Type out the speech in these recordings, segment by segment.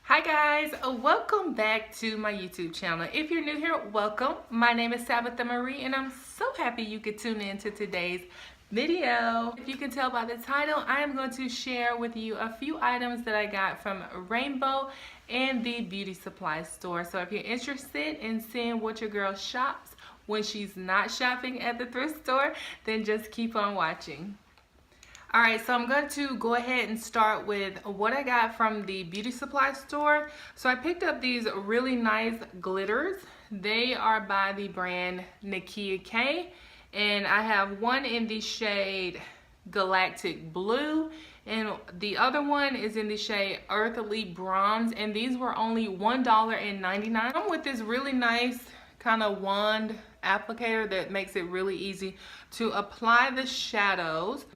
Hi guys, welcome back to my YouTube channel. If you're new here, welcome. My name is Tabitha Marie and I'm so happy you could tune in to today's video. If you can tell by the title, I am going to share with you a few items that I got from Rainbow and the beauty supply store. So if you're interested in seeing what your girl shops when she's not shopping at the thrift store, then just keep on watching. Alright, so I'm going to go ahead and start with what I got from the beauty supply store. So I picked up these really nice glitters. They are by the brand Nakia K. And I have one in the shade Galactic Blue. And the other one is in the shade Earthly Bronze. And these were only $1.99. I'm with this really nice kind of wand applicator that makes it really easy to apply the shadows.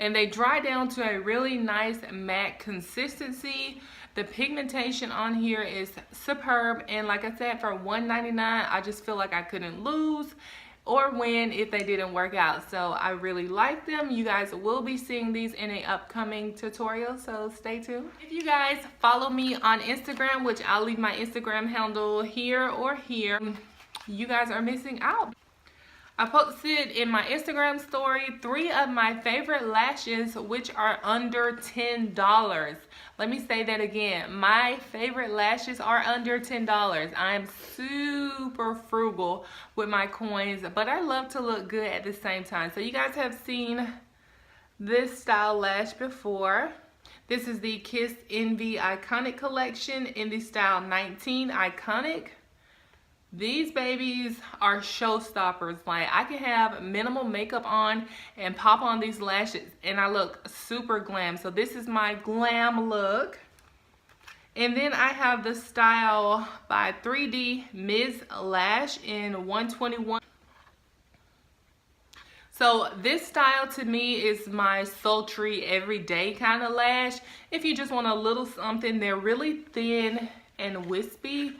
And they dry down to a really nice matte consistency. The pigmentation on here is superb, and like I said, for $1.99 I just feel like I couldn't lose or win if they didn't work out. So I really like them. You guys will be seeing these in an upcoming tutorial, so stay tuned. If you guys follow me on Instagram, which I'll leave my Instagram handle here or here, you guys are missing out. I posted in my Instagram story 3 of my favorite lashes, which are under $10. Let me say that again. My favorite lashes are under $10. I'm super frugal with my coins, but I love to look good at the same time. So you guys have seen this style lash before. This is the Kiss Envy Iconic Collection in the style 19 Iconic. These babies are showstoppers. Like, I can have minimal makeup on and pop on these lashes and I look super glam. So this is my glam look. And then I have the style by 3D Ms. Lash in 121. So this style to me is my sultry everyday kind of lash. If you just want a little something, they're really thin and wispy.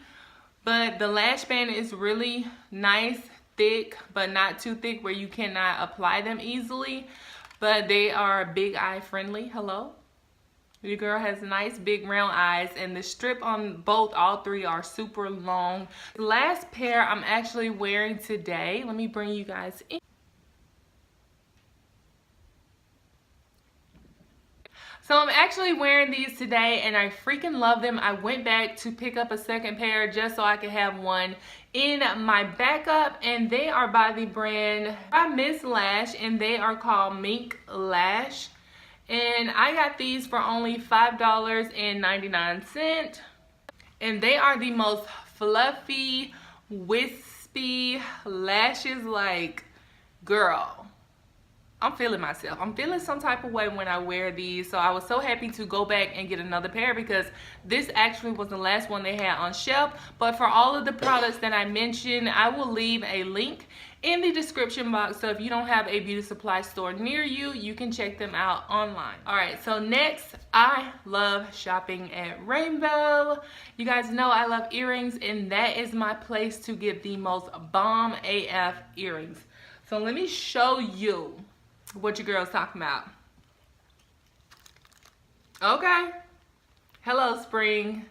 But the lash band is really nice, thick, but not too thick where you cannot apply them easily. But they are big eye friendly. Hello? Your girl has nice big round eyes, and the strip on all three are super long. The last pair I'm actually wearing today. Let me bring you guys in. So I'm actually wearing these today and I freaking love them. I went back to pick up a second pair just so I could have one in my backup, and they are by the brand by Ms. Lash, and they are called Mink Lash. And I got these for only $5.99. And they are the most fluffy, wispy lashes. Like, girl, I'm feeling myself. I'm feeling some type of way when I wear these. So I was so happy to go back and get another pair because this actually was the last one they had on shelf. But for all of the products that I mentioned, I will leave a link in the description box. So if you don't have a beauty supply store near you, you can check them out online. All right, so next, I love shopping at Rainbow. You guys know I love earrings, and that is my place to get the most bomb AF earrings. So let me show you what your girl's talking about. Okay. Hello, spring.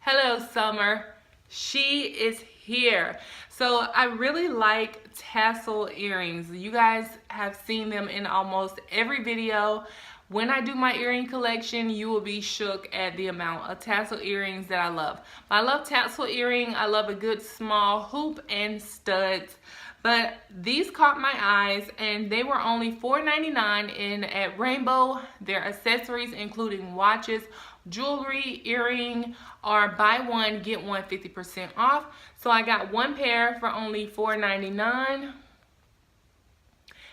Hello, summer. She is here. So I really like tassel earrings. You guys have seen them in almost every video. When I do my earring collection, you will be shook at the amount of tassel earrings that I love. I love tassel earring. I love a good small hoop and studs. But these caught my eyes, and they were only $4.99 at Rainbow. Their accessories, including watches, jewelry, earring, are buy one, get one 50% off. So I got one pair for only $4.99.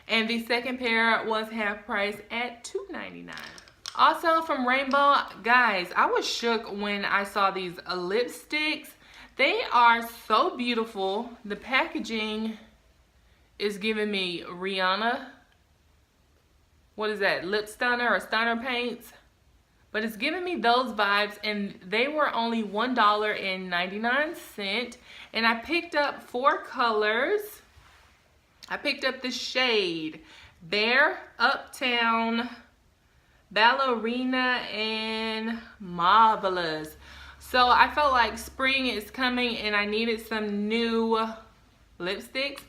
And the second pair was half price at $2.99. Also from Rainbow, guys, I was shook when I saw these lipsticks. They are so beautiful. The packaging is giving me Rihanna. What is that? Lip stunner or stunner paints? But it's giving me those vibes, and they were only $1.99. And I picked up 4 colors. I picked up the shade Bear, Uptown, Ballerina, and Marvelous. So I felt like spring is coming and I needed some new lipsticks.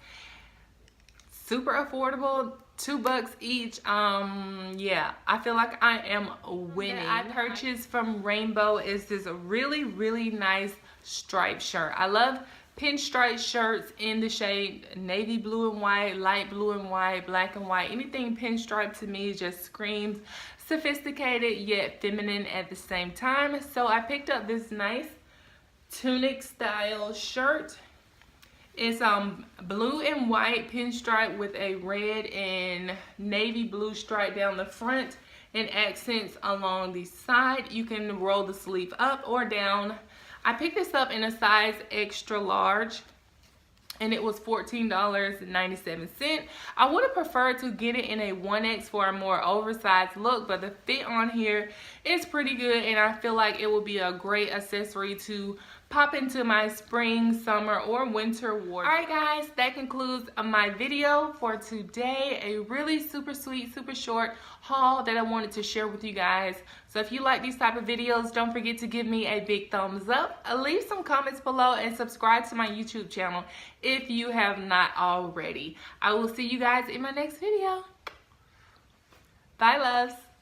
Super affordable, $2 each. Yeah, I feel like I am winning. I purchased from Rainbow is this really nice striped shirt. I love pinstripe shirts in the shade navy blue and white, light blue and white, black and white. Anything pinstripe to me just screams sophisticated yet feminine at the same time. So I picked up this nice tunic style shirt. It's blue and white pinstripe with a red and navy blue stripe down the front and accents along the side. You can roll the sleeve up or down. I picked this up in a size extra large and it was $14.97. I would have preferred to get it in a 1X for a more oversized look, but the fit on here is pretty good and I feel like it will be a great accessory to pop into my spring, summer, or winter wardrobe. Alright guys, that concludes my video for today. A really super sweet, super short haul that I wanted to share with you guys. So if you like these type of videos, don't forget to give me a big thumbs up. Leave some comments below and subscribe to my YouTube channel if you have not already. I will see you guys in my next video. Bye loves.